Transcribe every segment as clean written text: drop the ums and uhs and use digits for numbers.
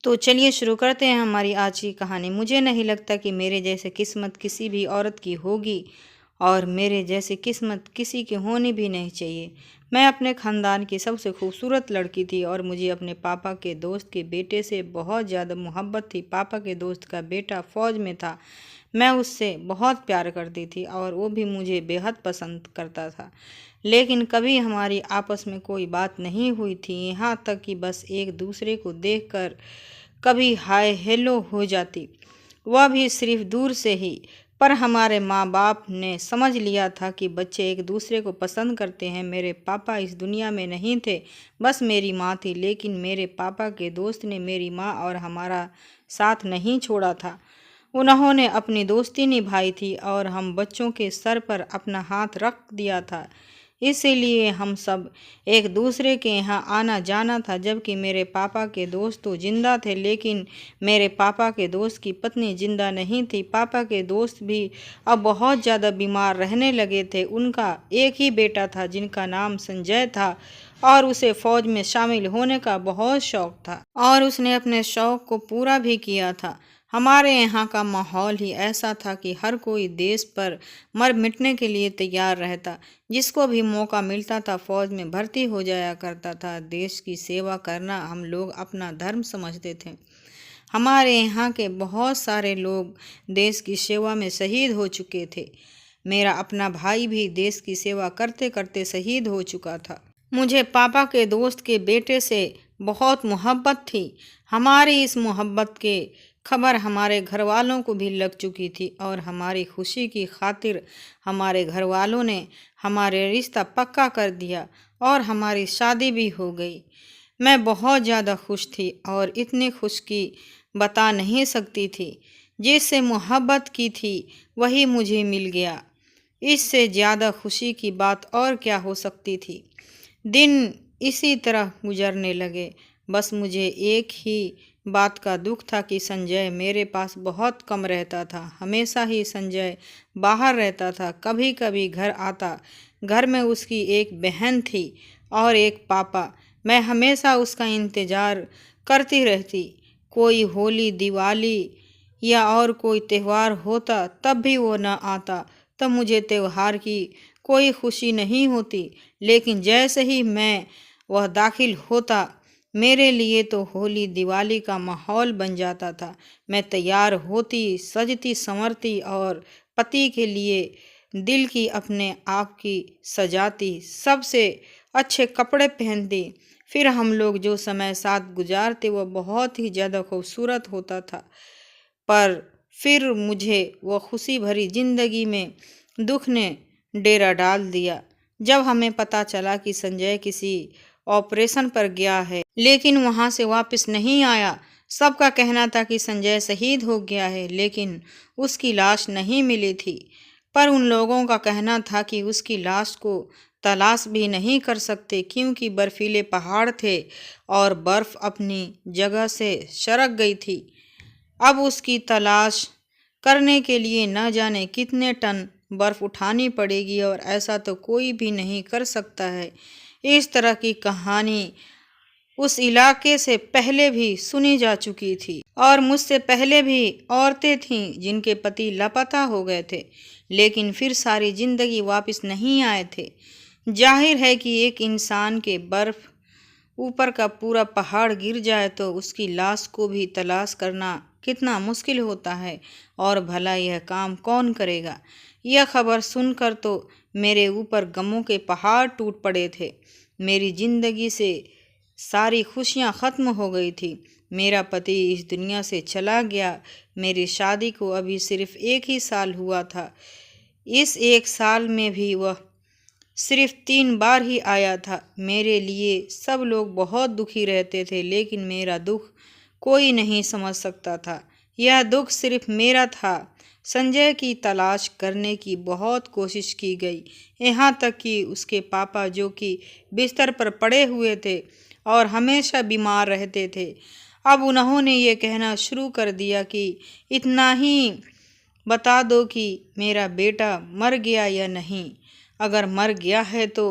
तो चलिए शुरू करते हैं हमारी आज की कहानी। मुझे नहीं लगता कि मेरे जैसे किस्मत किसी भी औरत की होगी और मेरे जैसी किस्मत किसी की होनी भी नहीं चाहिए। मैं अपने ख़ानदान की सबसे खूबसूरत लड़की थी और मुझे अपने पापा के दोस्त के बेटे से बहुत ज़्यादा मोहब्बत थी। पापा के दोस्त का बेटा फ़ौज में था। मैं उससे बहुत प्यार करती थी और वो भी मुझे बेहद पसंद करता था। लेकिन कभी हमारी आपस में कोई बात नहीं हुई थी, यहाँ तक कि बस एक दूसरे को देखकर कभी हाय हेलो हो जाती, वह भी सिर्फ दूर से ही। पर हमारे माँ बाप ने समझ लिया था कि बच्चे एक दूसरे को पसंद करते हैं। मेरे पापा इस दुनिया में नहीं थे, बस मेरी माँ थी। लेकिन मेरे पापा के दोस्त ने मेरी माँ और हमारा साथ नहीं छोड़ा था। उन्होंने अपनी दोस्ती निभाई थी और हम बच्चों के सर पर अपना हाथ रख दिया था। इसीलिए हम सब एक दूसरे के यहाँ आना जाना था। जबकि मेरे पापा के दोस्त तो जिंदा थे, लेकिन मेरे पापा के दोस्त की पत्नी जिंदा नहीं थी। पापा के दोस्त भी अब बहुत ज़्यादा बीमार रहने लगे थे। उनका एक ही बेटा था जिनका नाम संजय था और उसे फ़ौज में शामिल होने का बहुत शौक था और उसने अपने शौक को पूरा भी किया था। हमारे यहाँ का माहौल ही ऐसा था कि हर कोई देश पर मर मिटने के लिए तैयार रहता। जिसको भी मौका मिलता था फ़ौज में भर्ती हो जाया करता था। देश की सेवा करना हम लोग अपना धर्म समझते थे। हमारे यहाँ के बहुत सारे लोग देश की सेवा में शहीद हो चुके थे। मेरा अपना भाई भी देश की सेवा करते करते शहीद हो चुका था। मुझे पापा के दोस्त के बेटे से बहुत मोहब्बत थी। हमारी इस मोहब्बत के खबर हमारे घर वालों को भी लग चुकी थी और हमारी खुशी की खातिर हमारे घर वालों ने हमारे रिश्ता पक्का कर दिया और हमारी शादी भी हो गई। मैं बहुत ज़्यादा खुश थी और इतनी खुश कि बता नहीं सकती थी। जिससे मोहब्बत की थी वही मुझे मिल गया। इससे ज़्यादा खुशी की बात और क्या हो सकती थी। दिन इसी तरह गुजरने लगे। बस मुझे एक ही बात का दुख था कि संजय मेरे पास बहुत कम रहता था। हमेशा ही संजय बाहर रहता था, कभी कभी घर आता। घर में उसकी एक बहन थी और एक पापा। मैं हमेशा उसका इंतज़ार करती रहती। कोई होली, दिवाली या और कोई त्यौहार होता तब भी वो न आता। तब मुझे त्यौहार की कोई खुशी नहीं होती। लेकिन जैसे ही मैं वह दाखिल होता, मेरे लिए तो होली दिवाली का माहौल बन जाता था। मैं तैयार होती, सजती संवरती और पति के लिए दिल की अपने आप की सजाती, सबसे अच्छे कपड़े पहनती। फिर हम लोग जो समय साथ गुजारते वह बहुत ही ज़्यादा खूबसूरत होता था। पर फिर मुझे वह खुशी भरी जिंदगी में दुख ने डेरा डाल दिया। जब हमें पता चला कि संजय किसी ऑपरेशन पर गया है लेकिन वहां से वापस नहीं आया। सबका कहना था कि संजय शहीद हो गया है, लेकिन उसकी लाश नहीं मिली थी। पर उन लोगों का कहना था कि उसकी लाश को तलाश भी नहीं कर सकते क्योंकि बर्फीले पहाड़ थे और बर्फ अपनी जगह से सरक गई थी। अब उसकी तलाश करने के लिए न जाने कितने टन बर्फ उठानी पड़ेगी और ऐसा तो कोई भी नहीं कर सकता है। इस तरह की कहानी उस इलाके से पहले भी सुनी जा चुकी थी और मुझसे पहले भी औरतें थीं जिनके पति लापता हो गए थे लेकिन फिर सारी जिंदगी वापस नहीं आए थे। जाहिर है कि एक इंसान के बर्फ ऊपर का पूरा पहाड़ गिर जाए तो उसकी लाश को भी तलाश करना कितना मुश्किल होता है और भला यह काम कौन करेगा। यह खबर सुनकर तो मेरे ऊपर गमों के पहाड़ टूट पड़े थे। मेरी जिंदगी से सारी खुशियां खत्म हो गई थी। मेरा पति इस दुनिया से चला गया। मेरी शादी को अभी सिर्फ 1 ही साल हुआ था। इस 1 साल में भी वह सिर्फ 3 बार ही आया था। मेरे लिए सब लोग बहुत दुखी रहते थे लेकिन मेरा दुख कोई नहीं समझ सकता था। यह दुख सिर्फ मेरा था। संजय की तलाश करने की बहुत कोशिश की गई, यहाँ तक कि उसके पापा जो कि बिस्तर पर पड़े हुए थे और हमेशा बीमार रहते थे, अब उन्होंने ये कहना शुरू कर दिया कि इतना ही बता दो कि मेरा बेटा मर गया या नहीं। अगर मर गया है तो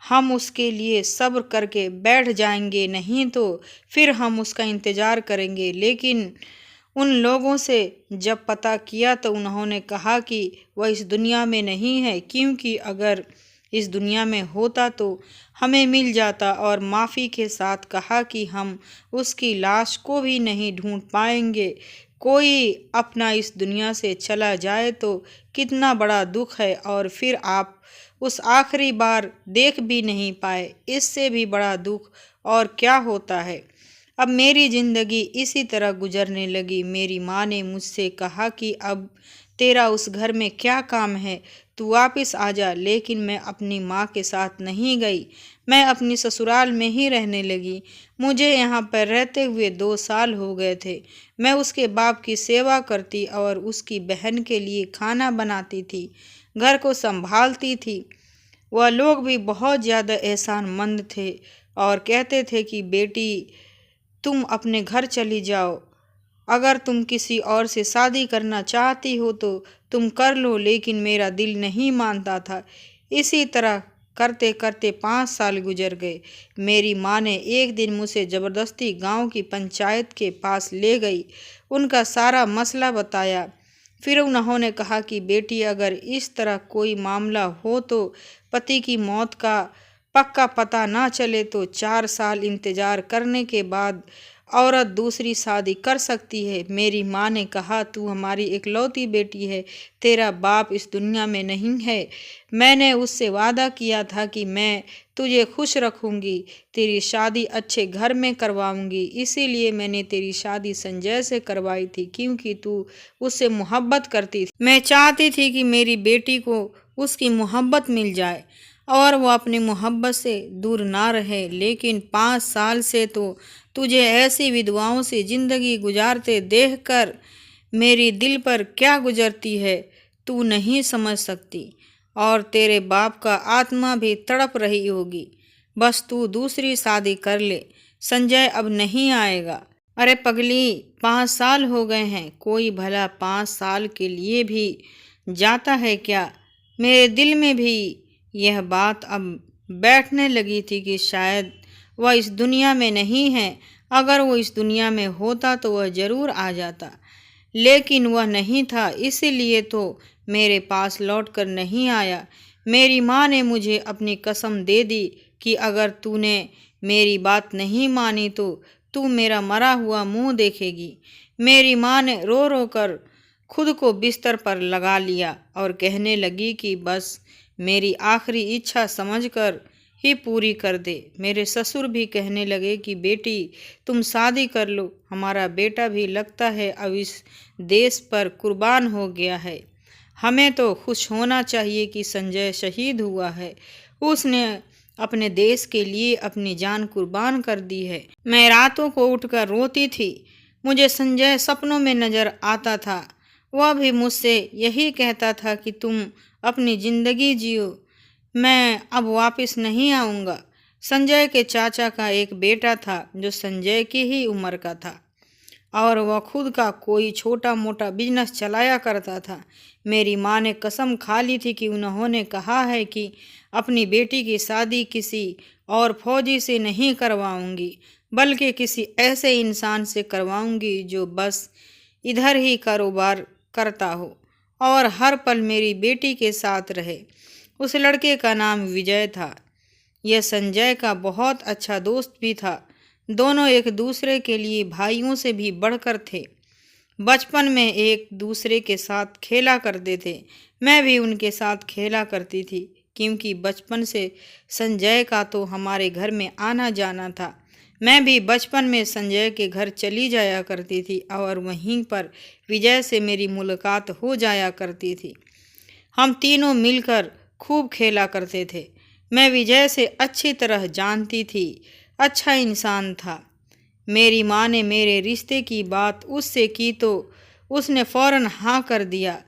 हम उसके लिए सब्र करके बैठ जाएंगे, नहीं तो फिर हम उसका इंतज़ार करेंगे। लेकिन उन लोगों से जब पता किया तो उन्होंने कहा कि वह इस दुनिया में नहीं है, क्योंकि अगर इस दुनिया में होता तो हमें मिल जाता। और माफ़ी के साथ कहा कि हम उसकी लाश को भी नहीं ढूंढ पाएंगे। कोई अपना इस दुनिया से चला जाए तो कितना बड़ा दुख है, और फिर आप उस आखिरी बार देख भी नहीं पाए, इससे भी बड़ा दुख और क्या होता है। अब मेरी ज़िंदगी इसी तरह गुजरने लगी। मेरी माँ ने मुझसे कहा कि अब तेरा उस घर में क्या काम है, तू वापस आ जा। लेकिन मैं अपनी माँ के साथ नहीं गई, मैं अपनी ससुराल में ही रहने लगी। मुझे यहाँ पर रहते हुए 2 साल हो गए थे। मैं उसके बाप की सेवा करती और उसकी बहन के लिए खाना बनाती थी, घर को संभालती थी। वह लोग भी बहुत ज़्यादा एहसानमंद थे और कहते थे कि बेटी, तुम अपने घर चली जाओ, अगर तुम किसी और से शादी करना चाहती हो तो तुम कर लो। लेकिन मेरा दिल नहीं मानता था। इसी तरह करते करते 5 साल गुजर गए। मेरी माँ ने एक दिन मुझे ज़बरदस्ती गांव की पंचायत के पास ले गई, उनका सारा मसला बताया। फिर उन्होंने कहा कि बेटी, अगर इस तरह कोई मामला हो तो पति की मौत का पक्का पता ना चले तो 4 साल इंतज़ार करने के बाद औरत दूसरी शादी कर सकती है। मेरी माँ ने कहा, तू हमारी इकलौती बेटी है, तेरा बाप इस दुनिया में नहीं है। मैंने उससे वादा किया था कि मैं तुझे खुश रखूंगी, तेरी शादी अच्छे घर में करवाऊंगी। इसीलिए मैंने तेरी शादी संजय से करवाई थी, क्योंकि तू उससे मोहब्बत करती थी। मैं चाहती थी कि मेरी बेटी को उसकी मोहब्बत मिल जाए और वो अपनी मोहब्बत से दूर ना रहे। लेकिन 5 साल से तो तुझे ऐसी विधवाओं से ज़िंदगी गुजारते देखकर मेरी दिल पर क्या गुजरती है, तू नहीं समझ सकती। और तेरे बाप का आत्मा भी तड़प रही होगी। बस तू दूसरी शादी कर ले, संजय अब नहीं आएगा। अरे पगली, 5 साल हो गए हैं, कोई भला 5 साल के लिए भी जाता है क्या? मेरे दिल में भी यह बात अब बैठने लगी थी कि शायद वह इस दुनिया में नहीं है। अगर वो इस दुनिया में होता तो वह ज़रूर आ जाता, लेकिन वह नहीं था, इसीलिए तो मेरे पास लौटकर नहीं आया। मेरी माँ ने मुझे अपनी कसम दे दी कि अगर तूने मेरी बात नहीं मानी तो तू मेरा मरा हुआ मुंह देखेगी। मेरी माँ ने रो रो कर खुद को बिस्तर पर लगा लिया और कहने लगी कि बस मेरी आखिरी इच्छा समझकर ही पूरी कर दे। मेरे ससुर भी कहने लगे कि बेटी, तुम शादी कर लो, हमारा बेटा भी लगता है अब इस देश पर कुर्बान हो गया है। हमें तो खुश होना चाहिए कि संजय शहीद हुआ है, उसने अपने देश के लिए अपनी जान कुर्बान कर दी है। मैं रातों को उठकर रोती थी। मुझे संजय सपनों में नजर आता था। वह भी मुझसे यही कहता था कि तुम अपनी ज़िंदगी जियो, मैं अब वापस नहीं आऊँगा। संजय के चाचा का एक बेटा था जो संजय की ही उम्र का था और वह खुद का कोई छोटा मोटा बिजनेस चलाया करता था। मेरी माँ ने कसम खा ली थी कि उन्होंने कहा है कि अपनी बेटी की शादी किसी और फौजी से नहीं करवाऊंगी, बल्कि किसी ऐसे इंसान से करवाऊंगी जो बस इधर ही कारोबार करता हो और हर पल मेरी बेटी के साथ रहे। उस लड़के का नाम विजय था। यह संजय का बहुत अच्छा दोस्त भी था। दोनों एक दूसरे के लिए भाइयों से भी बढ़कर थे। बचपन में एक दूसरे के साथ खेला करते थे। मैं भी उनके साथ खेला करती थी, क्योंकि बचपन से संजय का तो हमारे घर में आना जाना था। मैं भी बचपन में संजय के घर चली जाया करती थी और वहीं पर विजय से मेरी मुलाकात हो जाया करती थी। हम तीनों मिलकर खूब खेला करते थे। मैं विजय से अच्छी तरह जानती थी, अच्छा इंसान था। मेरी माँ ने मेरे रिश्ते की बात उससे की तो उसने फौरन हाँ कर दिया,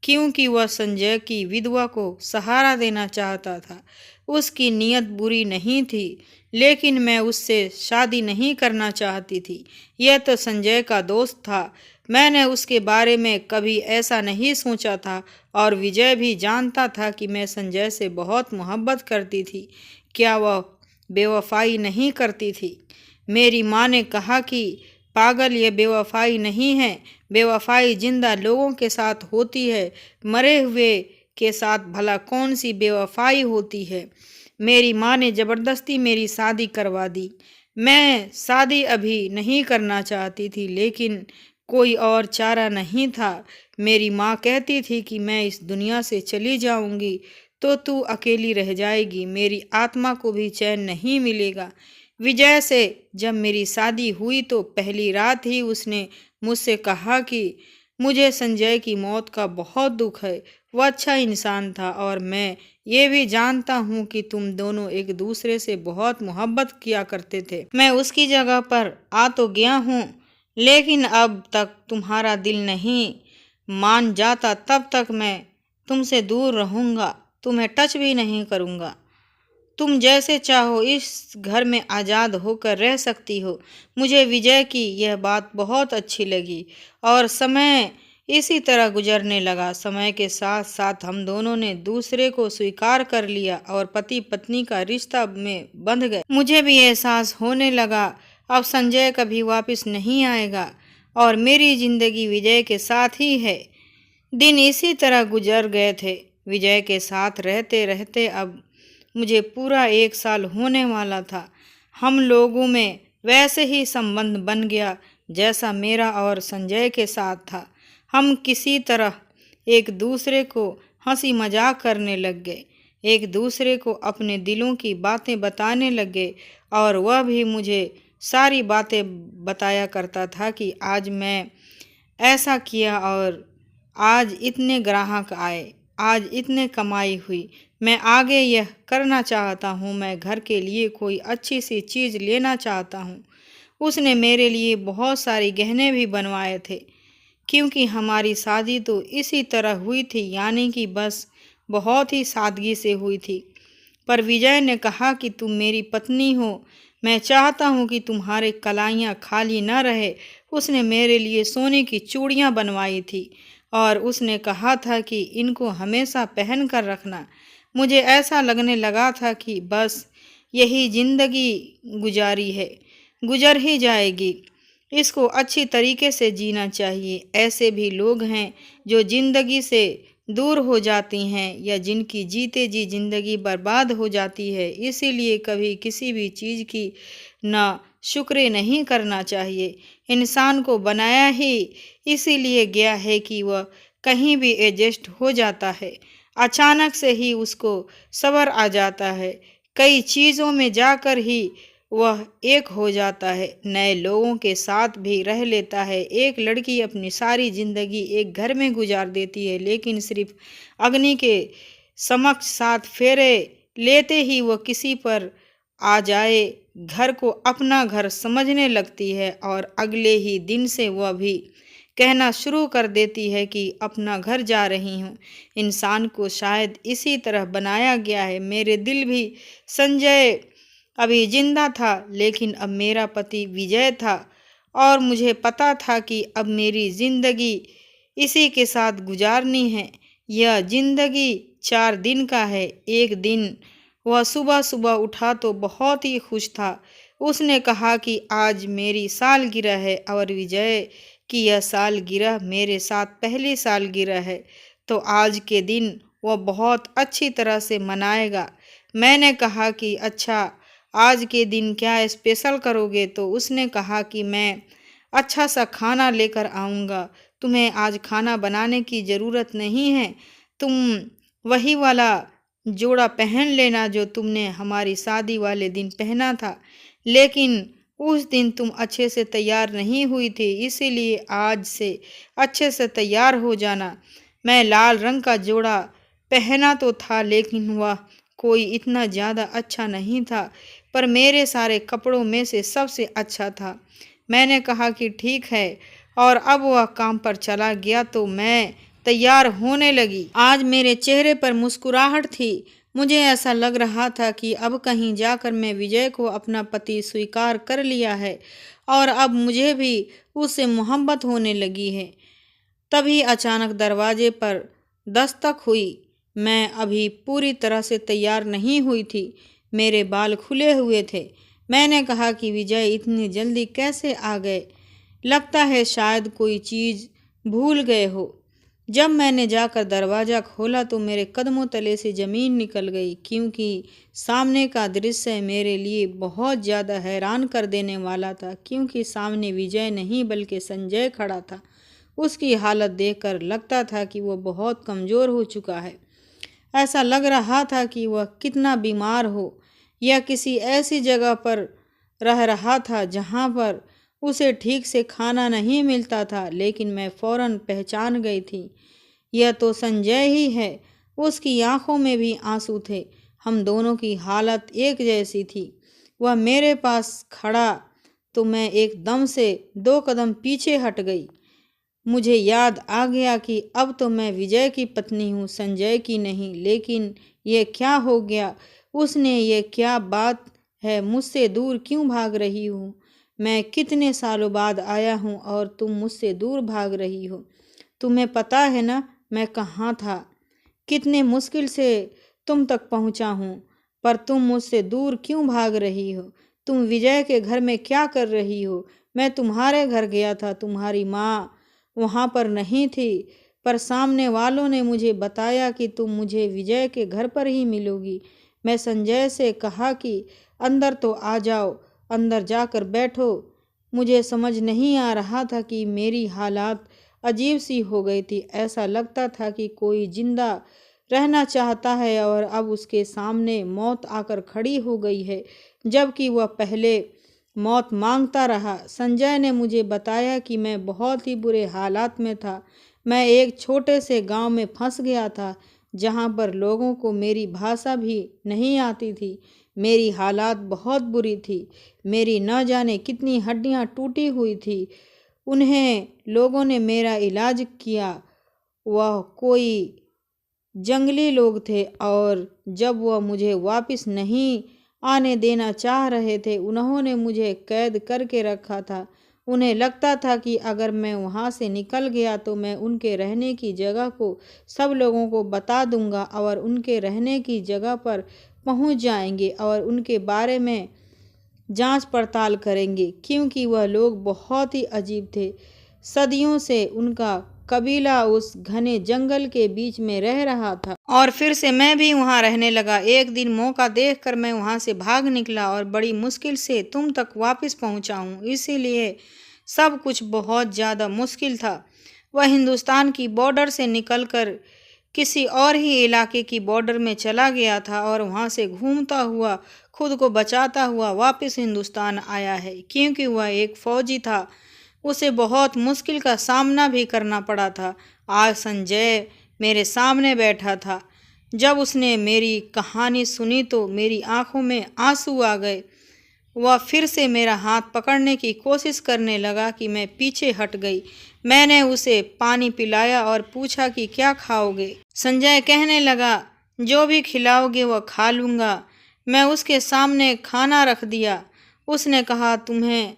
क्योंकि वह संजय की विधवा को सहारा देना चाहता था। उसकी नीयत बुरी नहीं थी, लेकिन मैं उससे शादी नहीं करना चाहती थी। यह तो संजय का दोस्त था, मैंने उसके बारे में कभी ऐसा नहीं सोचा था। और विजय भी जानता था कि मैं संजय से बहुत मोहब्बत करती थी, क्या वह बेवफाई नहीं करती थी? मेरी माँ ने कहा कि पागल, ये बेवफाई नहीं है। बेवफाई जिंदा लोगों के साथ होती है, मरे हुए के साथ भला कौन सी बेवफाई होती है। मेरी माँ ने ज़बरदस्ती मेरी शादी करवा दी। मैं शादी अभी नहीं करना चाहती थी, लेकिन कोई और चारा नहीं था। मेरी माँ कहती थी कि मैं इस दुनिया से चली जाऊंगी तो तू अकेली रह जाएगी, मेरी आत्मा को भी चैन नहीं मिलेगा। विजय से जब मेरी शादी हुई तो पहली रात ही उसने मुझसे कहा कि मुझे संजय की मौत का बहुत दुख है। वह अच्छा इंसान था और मैं ये भी जानता हूँ कि तुम दोनों एक दूसरे से बहुत मोहब्बत किया करते थे। मैं उसकी जगह पर आ तो गया हूँ, लेकिन अब तक तुम्हारा दिल नहीं मान जाता तब तक मैं तुमसे दूर रहूँगा, तुम्हें टच भी नहीं करूँगा। तुम जैसे चाहो इस घर में आज़ाद होकर रह सकती हो। मुझे विजय की यह बात बहुत अच्छी लगी और समय इसी तरह गुजरने लगा। समय के साथ साथ हम दोनों ने दूसरे को स्वीकार कर लिया और पति पत्नी का रिश्ता में बंध गए। मुझे भी एहसास होने लगा अब संजय कभी वापस नहीं आएगा और मेरी जिंदगी विजय के साथ ही है। दिन इसी तरह गुजर गए थे। विजय के साथ रहते रहते अब मुझे पूरा 1 साल होने वाला था। हम लोगों में वैसे ही संबंध बन गया जैसा मेरा और संजय के साथ था। हम किसी तरह एक दूसरे को हंसी मजाक करने लग गए, एक दूसरे को अपने दिलों की बातें बताने लगे और वह भी मुझे सारी बातें बताया करता था कि आज मैं ऐसा किया और आज इतने ग्राहक आए, आज इतने कमाई हुई, मैं आगे यह करना चाहता हूँ, मैं घर के लिए कोई अच्छी सी चीज़ लेना चाहता हूँ। उसने मेरे लिए बहुत सारे गहने भी बनवाए थे, क्योंकि हमारी शादी तो इसी तरह हुई थी, यानी कि बस बहुत ही सादगी से हुई थी। पर विजय ने कहा कि तुम मेरी पत्नी हो, मैं चाहता हूँ कि तुम्हारे कलाइयाँ खाली न रहे। उसने मेरे लिए सोने की चूड़ियाँ बनवाई थी और उसने कहा था कि इनको हमेशा पहन कर रखना। मुझे ऐसा लगने लगा था कि बस यही जिंदगी गुजारी है, गुजर ही जाएगी, इसको अच्छी तरीके से जीना चाहिए। ऐसे भी लोग हैं जो जिंदगी से दूर हो जाती हैं या जिनकी जीते जी जिंदगी बर्बाद हो जाती है। इसीलिए कभी किसी भी चीज़ की ना शुक्र नहीं करना चाहिए। इंसान को बनाया ही इसीलिए गया है कि वह कहीं भी एडजस्ट हो जाता है, अचानक से ही उसको सब्र आ जाता है, कई चीज़ों में जाकर ही वह एक हो जाता है, नए लोगों के साथ भी रह लेता है। एक लड़की अपनी सारी जिंदगी एक घर में गुजार देती है, लेकिन सिर्फ अग्नि के समक्ष 7 फेरे लेते ही वह किसी पर आ जाए घर को अपना घर समझने लगती है और अगले ही दिन से वह भी कहना शुरू कर देती है कि अपना घर जा रही हूँ। इंसान को शायद इसी तरह बनाया गया है। मेरे दिल भी संजय अभी जिंदा था, लेकिन अब मेरा पति विजय था और मुझे पता था कि अब मेरी जिंदगी इसी के साथ गुजारनी है। यह जिंदगी 4 दिन का है। एक दिन वह सुबह सुबह उठा तो बहुत ही खुश था। उसने कहा कि आज मेरी सालगिरह है और विजय की यह सालगिरह मेरे साथ पहली सालगिरह है, तो आज के दिन वह बहुत अच्छी तरह से मनाएगा। मैंने कहा कि अच्छा, आज के दिन क्या स्पेशल करोगे? तो उसने कहा कि मैं अच्छा सा खाना लेकर आऊँगा, तुम्हें आज खाना बनाने की ज़रूरत नहीं है, तुम वही वाला जोड़ा पहन लेना जो तुमने हमारी शादी वाले दिन पहना था, लेकिन उस दिन तुम अच्छे से तैयार नहीं हुई थी, इसीलिए आज से अच्छे से तैयार हो जाना। मैं लाल रंग का जोड़ा पहना तो था, लेकिन वह कोई इतना ज़्यादा अच्छा नहीं था, पर मेरे सारे कपड़ों में से सबसे अच्छा था। मैंने कहा कि ठीक है, और अब वह काम पर चला गया तो मैं तैयार होने लगी। आज मेरे चेहरे पर मुस्कुराहट थी। मुझे ऐसा लग रहा था कि अब कहीं जाकर मैं विजय को अपना पति स्वीकार कर लिया है और अब मुझे भी उससे मोहब्बत होने लगी है। तभी अचानक दरवाजे पर दस्तक हुई। मैं अभी पूरी तरह से तैयार नहीं हुई थी। मेरे बाल खुले हुए थे। मैंने कहा कि विजय इतनी जल्दी कैसे आ गए? लगता है शायद कोई चीज़ भूल गए हो। जब मैंने जाकर दरवाज़ा खोला तो मेरे कदमों तले से ज़मीन निकल गई, क्योंकि सामने का दृश्य मेरे लिए बहुत ज़्यादा हैरान कर देने वाला था। क्योंकि सामने विजय नहीं बल्कि संजय खड़ा था। उसकी हालत देखकर लगता था कि वह बहुत कमज़ोर हो चुका है। ऐसा लग रहा था कि वह कितना बीमार हो या किसी ऐसी जगह पर रह रहा था जहाँ पर उसे ठीक से खाना नहीं मिलता था। लेकिन मैं फौरन पहचान गई थी, यह तो संजय ही है। उसकी आंखों में भी आंसू थे। हम दोनों की हालत एक जैसी थी। वह मेरे पास खड़ा तो मैं एकदम से 2 कदम पीछे हट गई। मुझे याद आ गया कि अब तो मैं विजय की पत्नी हूँ, संजय की नहीं। लेकिन ये क्या हो गया? उसने ये क्या बात है? मुझसे दूर क्यों भाग रही हूँ? मैं कितने सालों बाद आया हूँ और तुम मुझसे दूर भाग रही हो। तुम्हें पता है ना मैं कहाँ था? कितने मुश्किल से तुम तक पहुँचा हूँ, पर तुम मुझसे दूर क्यों भाग रही हो? तुम विजय के घर में क्या कर रही हो? मैं तुम्हारे घर गया था, तुम्हारी माँ वहाँ पर नहीं थी, पर सामने वालों ने मुझे बताया कि तुम मुझे विजय के घर पर ही मिलोगी। मैं संजय से कहा कि अंदर तो आ जाओ, अंदर जाकर बैठो। मुझे समझ नहीं आ रहा था कि मेरी हालात अजीब सी हो गई थी। ऐसा लगता था कि कोई जिंदा रहना चाहता है और अब उसके सामने मौत आकर खड़ी हो गई है, जबकि वह पहले मौत मांगता रहा। संजय ने मुझे बताया कि मैं बहुत ही बुरे हालात में था। मैं एक छोटे से गांव में फंस गया था, जहां पर लोगों को मेरी भाषा भी नहीं आती थी। मेरी हालात बहुत बुरी थी। मेरी न जाने कितनी हड्डियां टूटी हुई थी। उन्हें लोगों ने मेरा इलाज किया। वह कोई जंगली लोग थे और जब वह मुझे वापस नहीं आने देना चाह रहे थे, उन्होंने मुझे कैद करके रखा था। उन्हें लगता था कि अगर मैं वहाँ से निकल गया तो मैं उनके रहने की जगह को सब लोगों को बता दूंगा और उनके रहने की जगह पर पहुँच जाएंगे और उनके बारे में जांच पड़ताल करेंगे, क्योंकि वह लोग बहुत ही अजीब थे। सदियों से उनका कबीला उस घने जंगल के बीच में रह रहा था और फिर से मैं भी वहां रहने लगा। एक दिन मौका देखकर मैं वहां से भाग निकला और बड़ी मुश्किल से तुम तक वापस पहुंचा हूं। इसीलिए सब कुछ बहुत ज़्यादा मुश्किल था। वह हिंदुस्तान की बॉर्डर से निकलकर किसी और ही इलाके की बॉर्डर में चला गया था और वहां से घूमता हुआ खुद को बचाता हुआ वापस हिंदुस्तान आया है, क्योंकि वह एक फौजी था। उसे बहुत मुश्किल का सामना भी करना पड़ा था। आज संजय मेरे सामने बैठा था। जब उसने मेरी कहानी सुनी तो मेरी आंखों में आंसू आ गए। वह फिर से मेरा हाथ पकड़ने की कोशिश करने लगा कि मैं पीछे हट गई। मैंने उसे पानी पिलाया और पूछा कि क्या खाओगे? संजय कहने लगा, जो भी खिलाओगे वह खा लूँगा। मैं उसके सामने खाना रख दिया। उसने कहा, तुम्हें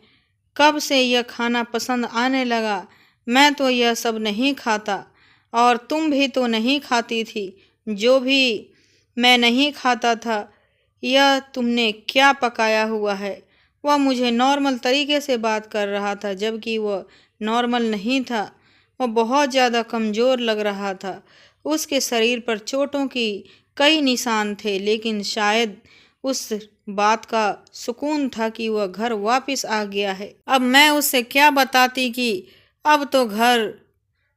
कब से यह खाना पसंद आने लगा? मैं तो यह सब नहीं खाता और तुम भी तो नहीं खाती थी। जो भी मैं नहीं खाता था, यह तुमने क्या पकाया हुआ है? वह मुझे नॉर्मल तरीके से बात कर रहा था, जबकि वह नॉर्मल नहीं था। वह बहुत ज़्यादा कमज़ोर लग रहा था। उसके शरीर पर चोटों की कई निशान थे, लेकिन शायद उस बात का सुकून था कि वह घर वापस आ गया है। अब मैं उससे क्या बताती कि अब तो घर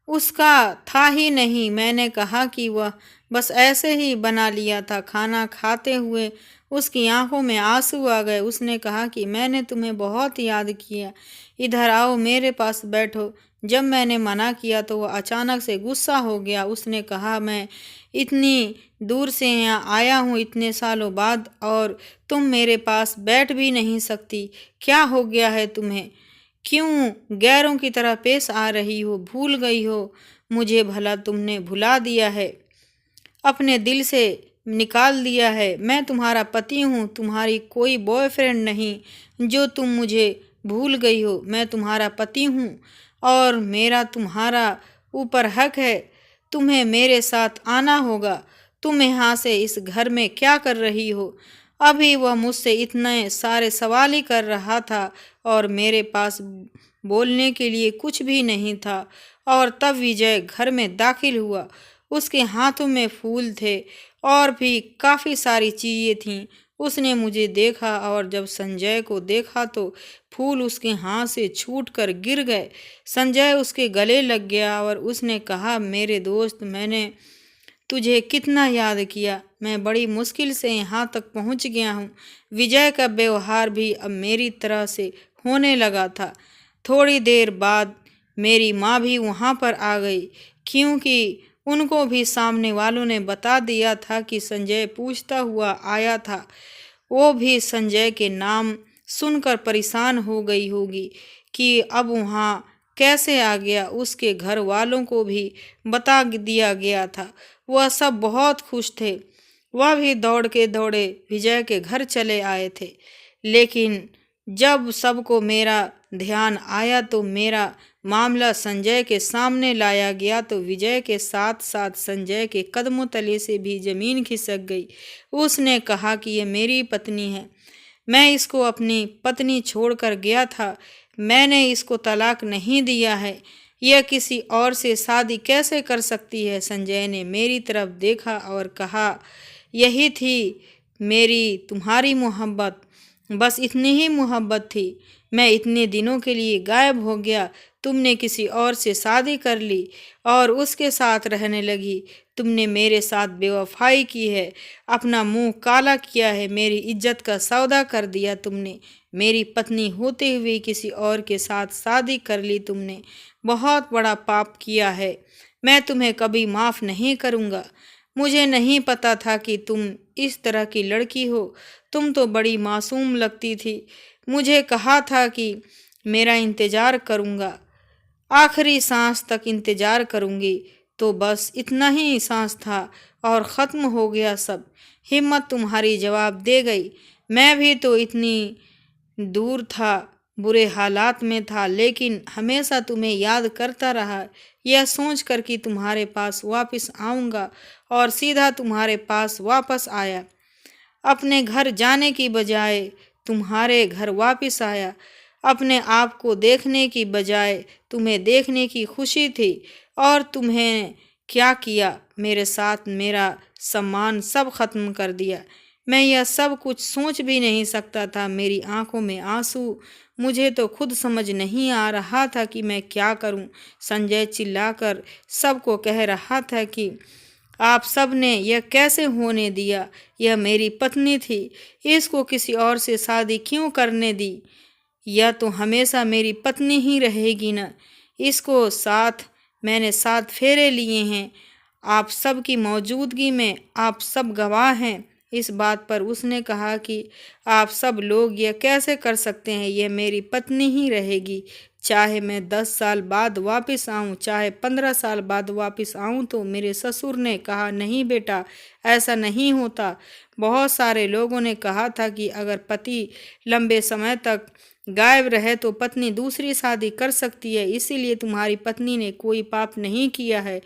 उसका था ही नहीं। मैंने कहा कि वह बस ऐसे ही बना लिया था। खाना खाते हुए उसकी आंखों में आंसू आ गए। उसने कहा कि मैंने तुम्हें बहुत याद किया, इधर आओ, मेरे पास बैठो। जब मैंने मना किया तो वह अचानक से गुस्सा हो गया। उसने कहा, मैं इतनी दूर से यहाँ आया हूँ इतने सालों बाद और तुम मेरे पास बैठ भी नहीं सकती। क्या हो गया है तुम्हें? क्यों गैरों की तरह पेश आ रही हो? भूल गई हो मुझे? भला तुमने भुला दिया है, अपने दिल से निकाल दिया है? मैं तुम्हारा पति हूँ, तुम्हारी कोई बॉयफ्रेंड नहीं जो तुम मुझे भूल गई हो। मैं तुम्हारा पति हूँ और मेरा तुम्हारा ऊपर हक है। तुम्हें मेरे साथ आना होगा। तुम यहाँ से इस घर में क्या कर रही हो? अभी वह मुझसे इतने सारे सवाल ही कर रहा था और मेरे पास बोलने के लिए कुछ भी नहीं था। और तब विजय घर में दाखिल हुआ। उसके हाथों में फूल थे और भी काफ़ी सारी चीज़ें थीं। उसने मुझे देखा और जब संजय को देखा तो फूल उसके हाथ से छूटकर गिर गए। संजय उसके गले लग गया और उसने कहा, मेरे दोस्त, मैंने तुझे कितना याद किया। मैं बड़ी मुश्किल से यहाँ तक पहुँच गया हूँ। विजय का व्यवहार भी अब मेरी तरह से होने लगा था। थोड़ी देर बाद मेरी माँ भी वहाँ पर आ गई, क्योंकि उनको भी सामने वालों ने बता दिया था कि संजय पूछता हुआ आया था। वो भी संजय के नाम सुनकर परेशान हो गई होगी कि अब वहाँ कैसे आ गया। उसके घर वालों को भी बता दिया गया था। वह सब बहुत खुश थे। वह भी दौड़ के दौड़े विजय के घर चले आए थे। लेकिन जब सबको मेरा ध्यान आया तो मेरा मामला संजय के सामने लाया गया तो विजय के साथ साथ संजय के कदमों तले से भी जमीन खिसक गई। उसने कहा कि यह मेरी पत्नी है। मैं इसको अपनी पत्नी छोड़कर गया था। मैंने इसको तलाक नहीं दिया है। यह किसी और से शादी कैसे कर सकती है? संजय ने मेरी तरफ देखा और कहा, यही थी मेरी तुम्हारी मोहब्बत, बस इतनी ही मोहब्बत थी। मैं इतने दिनों के लिए गायब हो गया, तुमने किसी और से शादी कर ली और उसके साथ रहने लगी। तुमने मेरे साथ बेवफाई की है, अपना मुंह काला किया है, मेरी इज्जत का सौदा कर दिया तुमने। मेरी पत्नी होते हुए किसी और के साथ शादी कर ली तुमने। बहुत बड़ा पाप किया है। मैं तुम्हें कभी माफ़ नहीं करूँगा। मुझे नहीं पता था कि तुम इस तरह की लड़की हो। तुम तो बड़ी मासूम लगती थी। मुझे कहा था कि मेरा इंतज़ार करूँगा, आखिरी सांस तक इंतज़ार करूँगी। तो बस इतना ही सांस था और ख़त्म हो गया सब। हिम्मत तुम्हारी जवाब दे गई। मैं भी तो इतनी दूर था, बुरे हालात में था, लेकिन हमेशा तुम्हें याद करता रहा, यह सोच कर कि तुम्हारे पास वापस आऊँगा, और सीधा तुम्हारे पास वापस आया। अपने घर जाने की बजाय तुम्हारे घर वापस आया। अपने आप को देखने की बजाय तुम्हें देखने की खुशी थी। और तुम्हें क्या किया? मेरे साथ मेरा सम्मान सब खत्म कर दिया। मैं यह सब कुछ सोच भी नहीं सकता था। मेरी आंखों में आंसू। मुझे तो खुद समझ नहीं आ रहा था कि मैं क्या करूं। संजय चिल्लाकर सबको कह रहा था कि आप सब ने यह कैसे होने दिया? यह मेरी पत्नी थी, इसको किसी और से शादी क्यों करने दी? यह तो हमेशा मेरी पत्नी ही रहेगी ना। इसको साथ मैंने 7 फेरे लिए हैं, आप सब की मौजूदगी में। आप सब गवाह हैं इस बात पर। उसने कहा कि आप सब लोग यह कैसे कर सकते हैं? यह मेरी पत्नी ही रहेगी, चाहे मैं 10 साल बाद वापस आऊं, चाहे 15 साल बाद वापस आऊं। तो मेरे ससुर ने कहा, नहीं बेटा, ऐसा नहीं होता। बहुत सारे लोगों ने कहा था कि अगर पति लंबे समय तक गायब रहे तो पत्नी दूसरी शादी कर सकती है, इसीलिए तुम्हारी पत्नी ने कोई पाप नहीं किया है।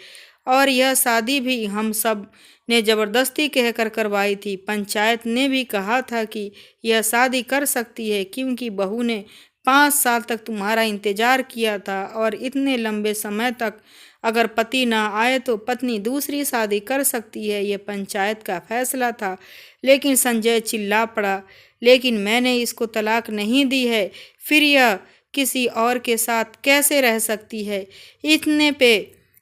और यह शादी भी हम सब ने ज़बरदस्ती कहकर करवाई थी। पंचायत ने भी कहा था कि यह शादी कर सकती है, क्योंकि बहू ने 5 साल तक तुम्हारा इंतज़ार किया था, और इतने लंबे समय तक अगर पति ना आए तो पत्नी दूसरी शादी कर सकती है। यह पंचायत का फैसला था। लेकिन संजय चिल्ला पड़ा, लेकिन मैंने इसको तलाक नहीं दी है, फिर यह किसी और के साथ कैसे रह सकती है? इतने पे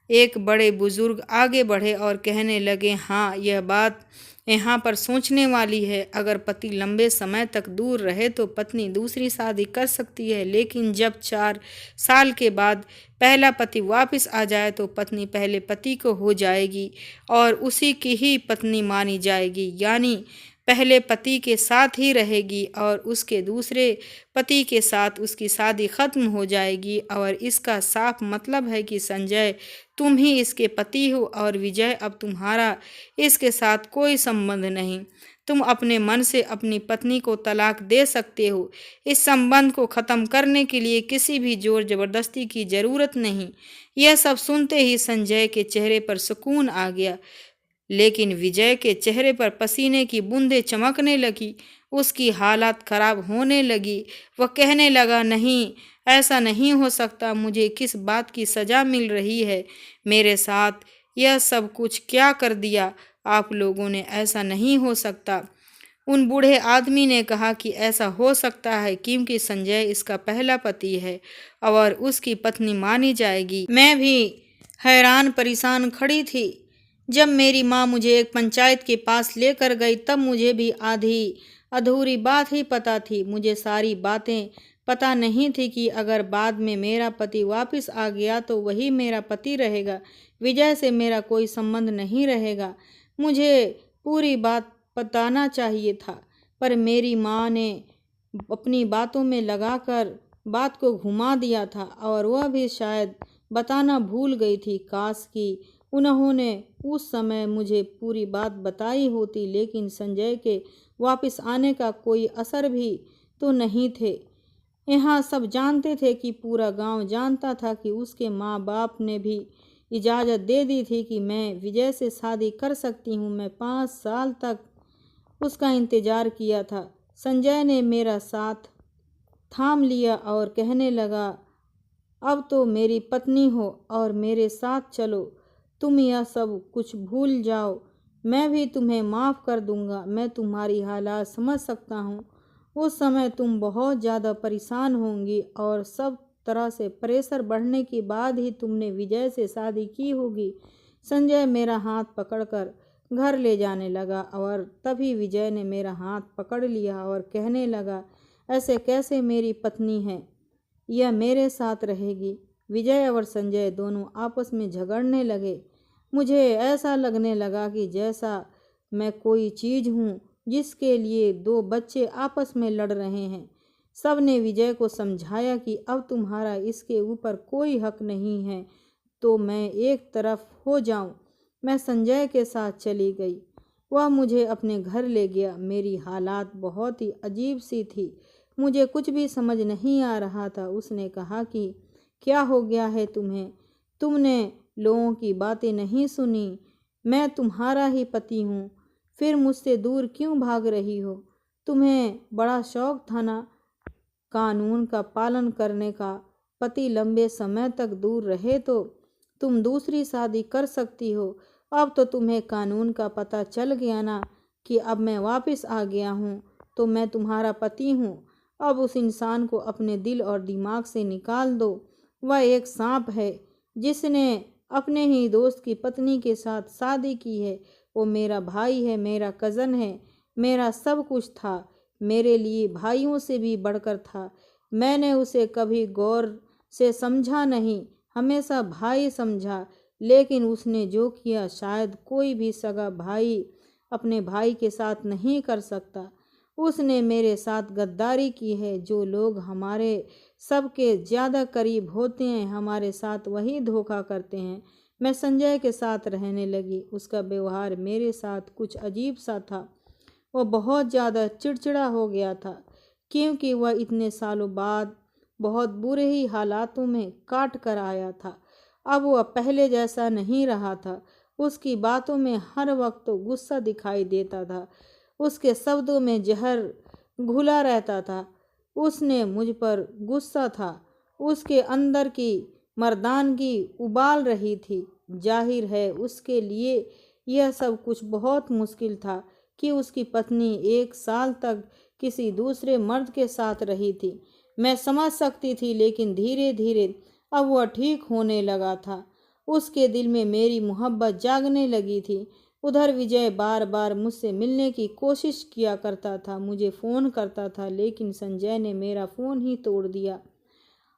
एक बड़े बुजुर्ग आगे बढ़े और कहने लगे, हाँ, यह बात यहाँ पर सोचने वाली है। अगर पति लंबे समय तक दूर रहे तो पत्नी दूसरी शादी कर सकती है, लेकिन जब 4 साल के बाद पहला पति वापस आ जाए तो पत्नी पहले पति को हो जाएगी और उसी की ही पत्नी मानी जाएगी, यानी पहले पति के साथ ही रहेगी और उसके दूसरे पति के साथ उसकी शादी खत्म हो जाएगी। और इसका साफ मतलब है कि संजय, तुम ही इसके पति हो और विजय, अब तुम्हारा इसके साथ कोई संबंध नहीं। तुम अपने मन से अपनी पत्नी को तलाक दे सकते हो। इस संबंध को ख़त्म करने के लिए किसी भी जोर जबरदस्ती की ज़रूरत नहीं। यह सब सुनते ही संजय के चेहरे पर सुकून आ गया। लेकिन विजय के चेहरे पर पसीने की बूंदें चमकने लगी। उसकी हालत खराब होने लगी। वह कहने लगा, नहीं, ऐसा नहीं हो सकता। मुझे किस बात की सज़ा मिल रही है? मेरे साथ यह सब कुछ क्या कर दिया आप लोगों ने? ऐसा नहीं हो सकता। उन बूढ़े आदमी ने कहा कि ऐसा हो सकता है क्योंकि संजय इसका पहला पति है और उसकी पत्नी मानी जाएगी। मैं भी हैरान परेशान खड़ी थी। जब मेरी माँ मुझे एक पंचायत के पास लेकर गई तब मुझे भी आधी अधूरी बात ही पता थी। मुझे सारी बातें पता नहीं थी कि अगर बाद में मेरा पति वापस आ गया तो वही मेरा पति रहेगा, विजय से मेरा कोई संबंध नहीं रहेगा। मुझे पूरी बात बताना चाहिए था, पर मेरी माँ ने अपनी बातों में लगाकर बात को घुमा दिया था और वह भी शायद बताना भूल गई थी। काश कि उन्होंने उस समय मुझे पूरी बात बताई होती, लेकिन संजय के वापस आने का कोई असर भी तो नहीं थे। यहाँ सब जानते थे कि पूरा गांव जानता था कि उसके माँ बाप ने भी इजाज़त दे दी थी कि मैं विजय से शादी कर सकती हूँ। मैं 5 साल तक उसका इंतज़ार किया था। संजय ने मेरा साथ थाम लिया और कहने लगा, अब तो मेरी पत्नी हो और मेरे साथ चलो। तुम यह सब कुछ भूल जाओ, मैं भी तुम्हें माफ़ कर दूंगा। मैं तुम्हारी हालात समझ सकता हूँ। उस समय तुम बहुत ज़्यादा परेशान होंगी और सब तरह से प्रेशर बढ़ने के बाद ही तुमने विजय से शादी की होगी। संजय मेरा हाथ पकड़कर घर ले जाने लगा और तभी विजय ने मेरा हाथ पकड़ लिया और कहने लगा, ऐसे कैसे मेरी पत्नी है, यह मेरे साथ रहेगी। विजय और संजय दोनों आपस में झगड़ने लगे। मुझे ऐसा लगने लगा कि जैसा मैं कोई चीज़ हूँ जिसके लिए 2 बच्चे आपस में लड़ रहे हैं। सब ने विजय को समझाया कि अब तुम्हारा इसके ऊपर कोई हक नहीं है, तो मैं एक तरफ हो जाऊं। मैं संजय के साथ चली गई। वह मुझे अपने घर ले गया। मेरी हालात बहुत ही अजीब सी थी। मुझे कुछ भी समझ नहीं आ रहा था। उसने कहा कि क्या हो गया है तुम्हें? तुमने लोगों की बातें नहीं सुनी? मैं तुम्हारा ही पति हूँ, फिर मुझसे दूर क्यों भाग रही हो? तुम्हें बड़ा शौक था ना कानून का पालन करने का। पति लंबे समय तक दूर रहे तो तुम दूसरी शादी कर सकती हो। अब तो तुम्हें कानून का पता चल गया ना कि अब मैं वापस आ गया हूँ, तो मैं तुम्हारा पति हूँ। अब उस इंसान को अपने दिल और दिमाग से निकाल दो। वह एक सांप है जिसने अपने ही दोस्त की पत्नी के साथ शादी की है। वो मेरा भाई है, मेरा कज़न है, मेरा सब कुछ था, मेरे लिए भाइयों से भी बढ़कर था। मैंने उसे कभी गौर से समझा नहीं, हमेशा भाई समझा, लेकिन उसने जो किया शायद कोई भी सगा भाई अपने भाई के साथ नहीं कर सकता। उसने मेरे साथ गद्दारी की है। जो लोग हमारे सबके ज़्यादा करीब होते हैं हमारे साथ वही धोखा करते हैं। मैं संजय के साथ रहने लगी। उसका व्यवहार मेरे साथ कुछ अजीब सा था। वह बहुत ज़्यादा चिड़चिड़ा हो गया था क्योंकि वह इतने सालों बाद बहुत बुरे ही हालातों में काट कर आया था। अब वह पहले जैसा नहीं रहा था। उसकी बातों में हर वक्त गुस्सा दिखाई देता था। उसके शब्दों में जहर घुला रहता था। उसने मुझ पर गुस्सा था। उसके अंदर की मर्दानगी उबाल रही थी। जाहिर है उसके लिए यह सब कुछ बहुत मुश्किल था कि उसकी पत्नी 1 साल तक किसी दूसरे मर्द के साथ रही थी। मैं समझ सकती थी, लेकिन धीरे धीरे अब वह ठीक होने लगा था। उसके दिल में मेरी मोहब्बत जागने लगी थी। उधर विजय बार बार मुझसे मिलने की कोशिश किया करता था, मुझे फ़ोन करता था, लेकिन संजय ने मेरा फ़ोन ही तोड़ दिया।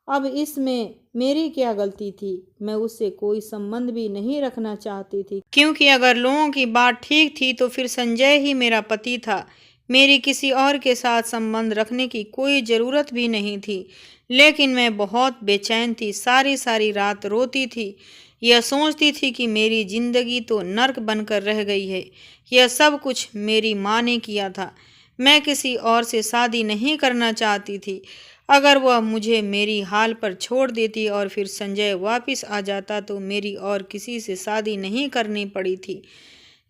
अब इसमें मेरी क्या गलती थी? मैं उससे कोई संबंध भी नहीं रखना चाहती थी, क्योंकि अगर लोगों की बात ठीक थी तो फिर संजय ही मेरा पति था। मेरी किसी और के साथ संबंध रखने की कोई ज़रूरत भी नहीं थी। लेकिन मैं बहुत बेचैन थी। सारी सारी रात रोती थी। यह सोचती थी कि मेरी ज़िंदगी तो नर्क बनकर रह गई है। यह सब कुछ मेरी माँ ने किया था। मैं किसी और से शादी नहीं करना चाहती थी। अगर वह मुझे मेरी हाल पर छोड़ देती और फिर संजय वापस आ जाता तो मेरी और किसी से शादी नहीं करनी पड़ी थी।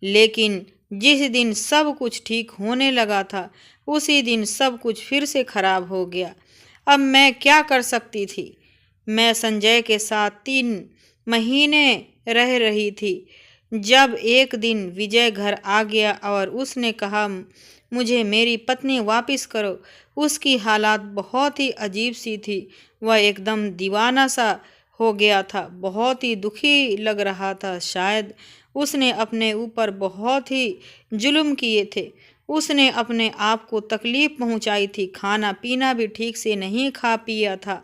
लेकिन जिस दिन सब कुछ ठीक होने लगा था उसी दिन सब कुछ फिर से खराब हो गया। अब मैं क्या कर सकती थी? मैं संजय के साथ 3 महीने रह रही थी जब एक दिन विजय घर आ गया और उसने कहा, मुझे मेरी पत्नी वापस करो। उसकी हालात बहुत ही अजीब सी थी। वह एकदम दीवाना सा हो गया था, बहुत ही दुखी लग रहा था। शायद उसने अपने ऊपर बहुत ही जुल्म किए थे। उसने अपने आप को तकलीफ पहुंचाई थी, खाना पीना भी ठीक से नहीं खा पिया था।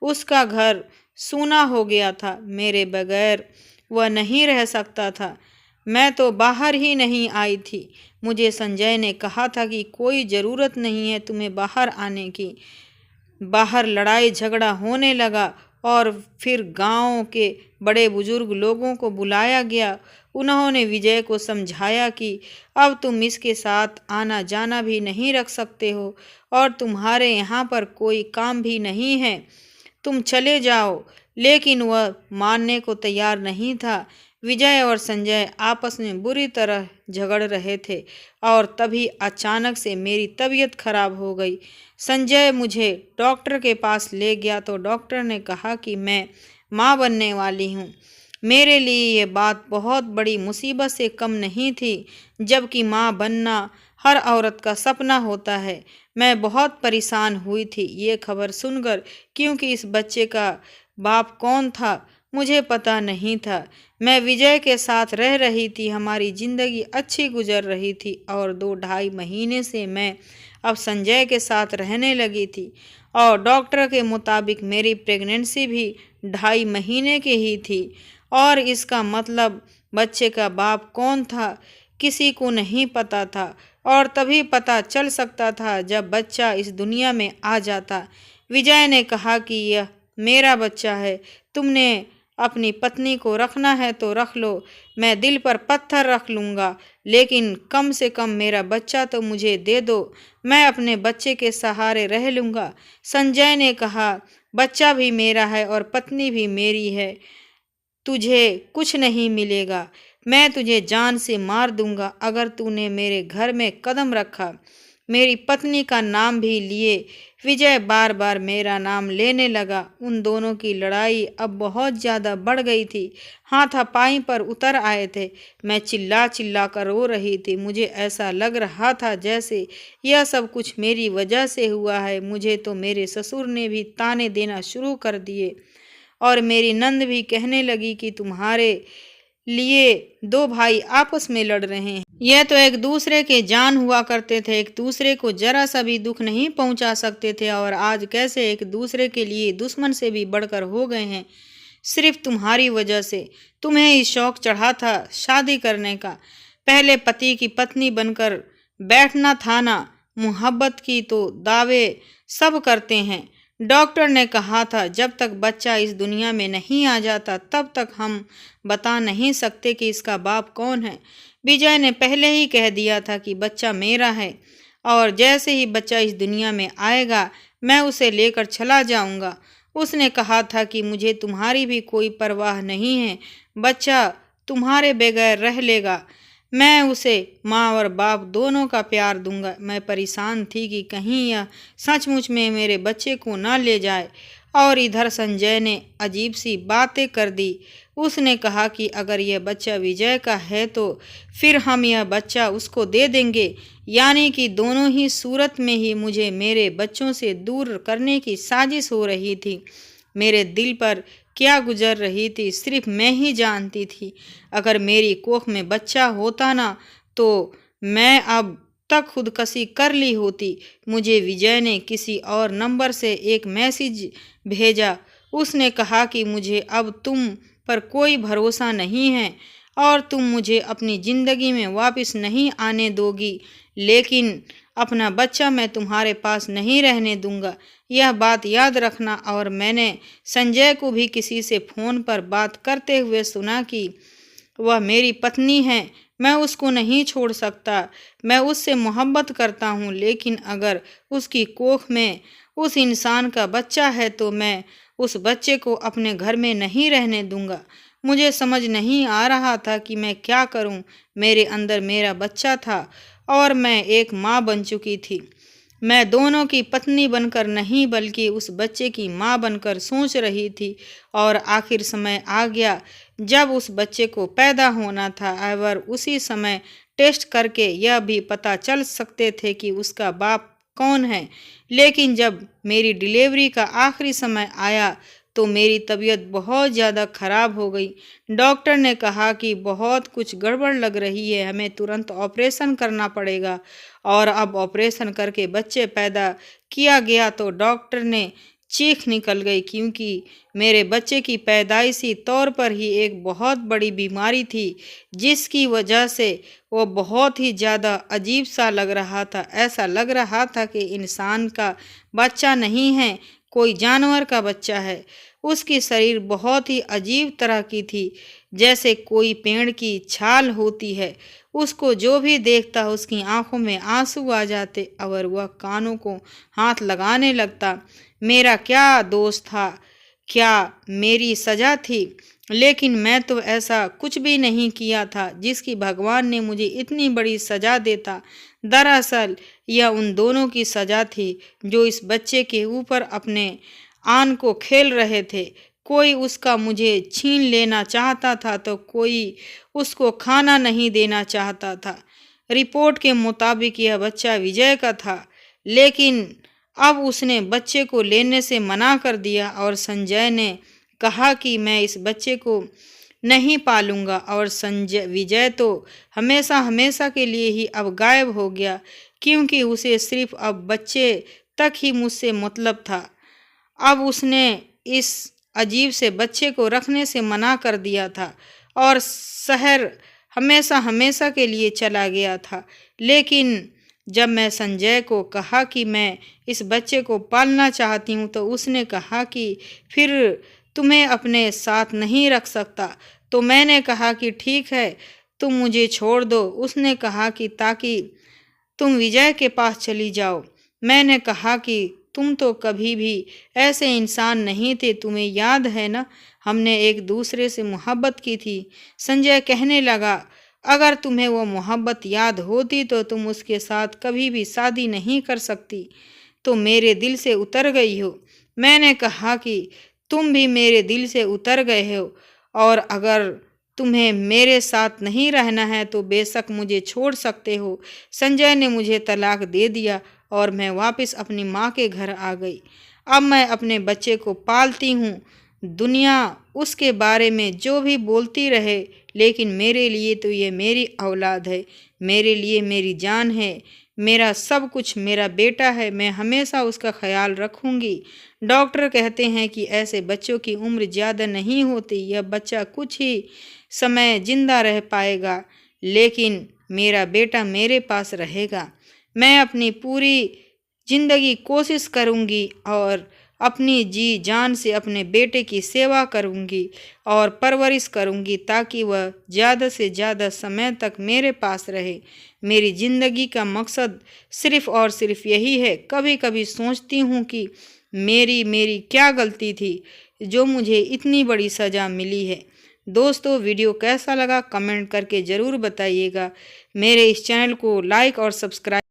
उसका घर सूना हो गया था, मेरे बगैर वह नहीं रह सकता था। मैं तो बाहर ही नहीं आई थी। मुझे संजय ने कहा था कि कोई ज़रूरत नहीं है तुम्हें बाहर आने की। बाहर लड़ाई झगड़ा होने लगा और फिर गांव के बड़े बुजुर्ग लोगों को बुलाया गया। उन्होंने विजय को समझाया कि अब तुम इसके साथ आना जाना भी नहीं रख सकते हो और तुम्हारे यहाँ पर कोई काम भी नहीं है, तुम चले जाओ। लेकिन वह मानने को तैयार नहीं था। विजय और संजय आपस में बुरी तरह झगड़ रहे थे और तभी अचानक से मेरी तबीयत खराब हो गई। संजय मुझे डॉक्टर के पास ले गया तो डॉक्टर ने कहा कि मैं माँ बनने वाली हूँ। मेरे लिए ये बात बहुत बड़ी मुसीबत से कम नहीं थी, जबकि माँ बनना हर औरत का सपना होता है। मैं बहुत परेशान हुई थी ये खबर सुनकर, क्योंकि इस बच्चे का बाप कौन था मुझे पता नहीं था। मैं विजय के साथ रह रही थी, हमारी ज़िंदगी अच्छी गुजर रही थी और 2-2.5 महीने से मैं अब संजय के साथ रहने लगी थी और डॉक्टर के मुताबिक मेरी प्रेगनेंसी भी 2.5 महीने की ही थी। और इसका मतलब बच्चे का बाप कौन था किसी को नहीं पता था और तभी पता चल सकता था जब बच्चा इस दुनिया में आ जाता। विजय ने कहा कि यह मेरा बच्चा है, तुमने अपनी पत्नी को रखना है तो रख लो, मैं दिल पर पत्थर रख लूँगा, लेकिन कम से कम मेरा बच्चा तो मुझे दे दो, मैं अपने बच्चे के सहारे रह लूँगा। संजय ने कहा, बच्चा भी मेरा है और पत्नी भी मेरी है, तुझे कुछ नहीं मिलेगा। मैं तुझे जान से मार दूंगा अगर तूने मेरे घर में कदम रखा। मेरी पत्नी का नाम भी लिए। विजय बार बार मेरा नाम लेने लगा। उन दोनों की लड़ाई अब बहुत ज़्यादा बढ़ गई थी, हाथापाई पर उतर आए थे। मैं चिल्ला चिल्ला कर रो रही थी। मुझे ऐसा लग रहा था जैसे यह सब कुछ मेरी वजह से हुआ है। मुझे तो मेरे ससुर ने भी ताने देना शुरू कर दिए और मेरी नंद भी कहने लगी कि तुम्हारे लिए 2 भाई आपस में लड़ रहे हैं। यह तो एक दूसरे के जान हुआ करते थे, एक दूसरे को जरा सा भी दुख नहीं पहुंचा सकते थे और आज कैसे एक दूसरे के लिए दुश्मन से भी बढ़कर हो गए हैं। सिर्फ तुम्हारी वजह से। तुम्हें ही शौक चढ़ा था शादी करने का, पहले पति की पत्नी बनकर बैठना था ना। मोहब्बत की तो दावे सब करते हैं। डॉक्टर ने कहा था जब तक बच्चा इस दुनिया में नहीं आ जाता तब तक हम बता नहीं सकते कि इसका बाप कौन है। विजय ने पहले ही कह दिया था कि बच्चा मेरा है और जैसे ही बच्चा इस दुनिया में आएगा मैं उसे लेकर चला जाऊंगा। उसने कहा था कि मुझे तुम्हारी भी कोई परवाह नहीं है, बच्चा तुम्हारे बगैर रह लेगा, मैं उसे माँ और बाप दोनों का प्यार दूंगा। मैं परेशान थी कि कहीं यह सचमुच में मेरे बच्चे को न ले जाए। और इधर संजय ने अजीब सी बातें कर दी। उसने कहा कि अगर यह बच्चा विजय का है तो फिर हम यह बच्चा उसको दे देंगे, यानी कि दोनों ही सूरत में ही मुझे मेरे बच्चों से दूर करने की साजिश हो रही थी। मेरे दिल पर क्या गुजर रही थी सिर्फ मैं ही जानती थी। अगर मेरी कोख में बच्चा होता ना तो मैं अब तक खुदकशी कर ली होती। मुझे विजय ने किसी और नंबर से एक मैसेज भेजा। उसने कहा कि मुझे अब तुम पर कोई भरोसा नहीं है और तुम मुझे अपनी ज़िंदगी में वापस नहीं आने दोगी, लेकिन अपना बच्चा मैं तुम्हारे पास नहीं रहने दूंगा, यह बात याद रखना। और मैंने संजय को भी किसी से फ़ोन पर बात करते हुए सुना कि वह मेरी पत्नी है, मैं उसको नहीं छोड़ सकता, मैं उससे मोहब्बत करता हूँ, लेकिन अगर उसकी कोख में उस इंसान का बच्चा है तो मैं उस बच्चे को अपने घर में नहीं रहने दूंगा। मुझे समझ नहीं आ रहा था कि मैं क्या करूं। मेरे अंदर मेरा बच्चा था और मैं एक माँ बन चुकी थी। मैं दोनों की पत्नी बनकर नहीं बल्कि उस बच्चे की माँ बनकर सोच रही थी। और आखिर समय आ गया जब उस बच्चे को पैदा होना था और उसी समय टेस्ट करके यह भी पता चल सकते थे कि उसका बाप कौन है। लेकिन जब मेरी डिलीवरी का आखिरी समय आया तो मेरी तबीयत बहुत ज़्यादा खराब हो गई। डॉक्टर ने कहा कि बहुत कुछ गड़बड़ लग रही है, हमें तुरंत ऑपरेशन करना पड़ेगा। और अब ऑपरेशन करके बच्चे पैदा किया गया तो डॉक्टर ने चीख निकल गई, क्योंकि मेरे बच्चे की पैदाइशी तौर पर ही एक बहुत बड़ी बीमारी थी जिसकी वजह से वो बहुत ही ज़्यादा अजीब सा लग रहा था। ऐसा लग रहा था कि इंसान का बच्चा नहीं है, कोई जानवर का बच्चा है। उसकी शरीर बहुत ही अजीब तरह की थी, जैसे कोई पेड़ की छाल होती है। उसको जो भी देखता उसकी आंखों में आंसू आ जाते और वह कानों को हाथ लगाने लगता। मेरा क्या दोष था, क्या मेरी सजा थी? लेकिन मैं तो ऐसा कुछ भी नहीं किया था जिसकी भगवान ने मुझे इतनी बड़ी सजा देता। दरअसल यह उन दोनों की सजा थी जो इस बच्चे के ऊपर अपने आन को खेल रहे थे। कोई उसका मुझे छीन लेना चाहता था तो कोई उसको खाना नहीं देना चाहता था। रिपोर्ट के मुताबिक यह बच्चा विजय का था, लेकिन अब उसने बच्चे को लेने से मना कर दिया और संजय ने कहा कि मैं इस बच्चे को नहीं पालूंगा। और विजय तो हमेशा हमेशा के लिए ही अब गायब हो गया, क्योंकि उसे सिर्फ अब बच्चे तक ही मुझसे मतलब था। अब उसने इस अजीब से बच्चे को रखने से मना कर दिया था और शहर हमेशा हमेशा के लिए चला गया था। लेकिन जब मैं संजय को कहा कि मैं इस बच्चे को पालना चाहती हूँ तो उसने कहा कि फिर तुम्हें अपने साथ नहीं रख सकता। तो मैंने कहा कि ठीक है, तुम मुझे छोड़ दो। उसने कहा कि ताकि तुम विजय के पास चली जाओ। मैंने कहा कि तुम तो कभी भी ऐसे इंसान नहीं थे, तुम्हें याद है ना, हमने एक दूसरे से मोहब्बत की थी। संजय कहने लगा, अगर तुम्हें वो मोहब्बत याद होती तो तुम उसके साथ कभी भी शादी नहीं कर सकती, तो मेरे दिल से उतर गई हो। मैंने कहा कि तुम भी मेरे दिल से उतर गए हो, और अगर तुम्हें मेरे साथ नहीं रहना है तो बेशक मुझे छोड़ सकते हो। संजय ने मुझे तलाक दे दिया और मैं वापस अपनी माँ के घर आ गई। अब मैं अपने बच्चे को पालती हूँ। दुनिया उसके बारे में जो भी बोलती रहे, लेकिन मेरे लिए तो ये मेरी औलाद है, मेरे लिए मेरी जान है, मेरा सब कुछ मेरा बेटा है। मैं हमेशा उसका ख्याल रखूँगी। डॉक्टर कहते हैं कि ऐसे बच्चों की उम्र ज़्यादा नहीं होती, यह बच्चा कुछ ही समय जिंदा रह पाएगा, लेकिन मेरा बेटा मेरे पास रहेगा। मैं अपनी पूरी जिंदगी कोशिश करूंगी और अपनी जी जान से अपने बेटे की सेवा करूंगी और परवरिश करूंगी ताकि वह ज़्यादा से ज़्यादा समय तक मेरे पास रहे। मेरी ज़िंदगी का मकसद सिर्फ़ और सिर्फ यही है। कभी कभी सोचती हूँ कि मेरी मेरी क्या गलती थी जो मुझे इतनी बड़ी सज़ा मिली है। दोस्तों, वीडियो कैसा लगा कमेंट करके ज़रूर बताइएगा। मेरे इस चैनल को लाइक और सब्सक्राइब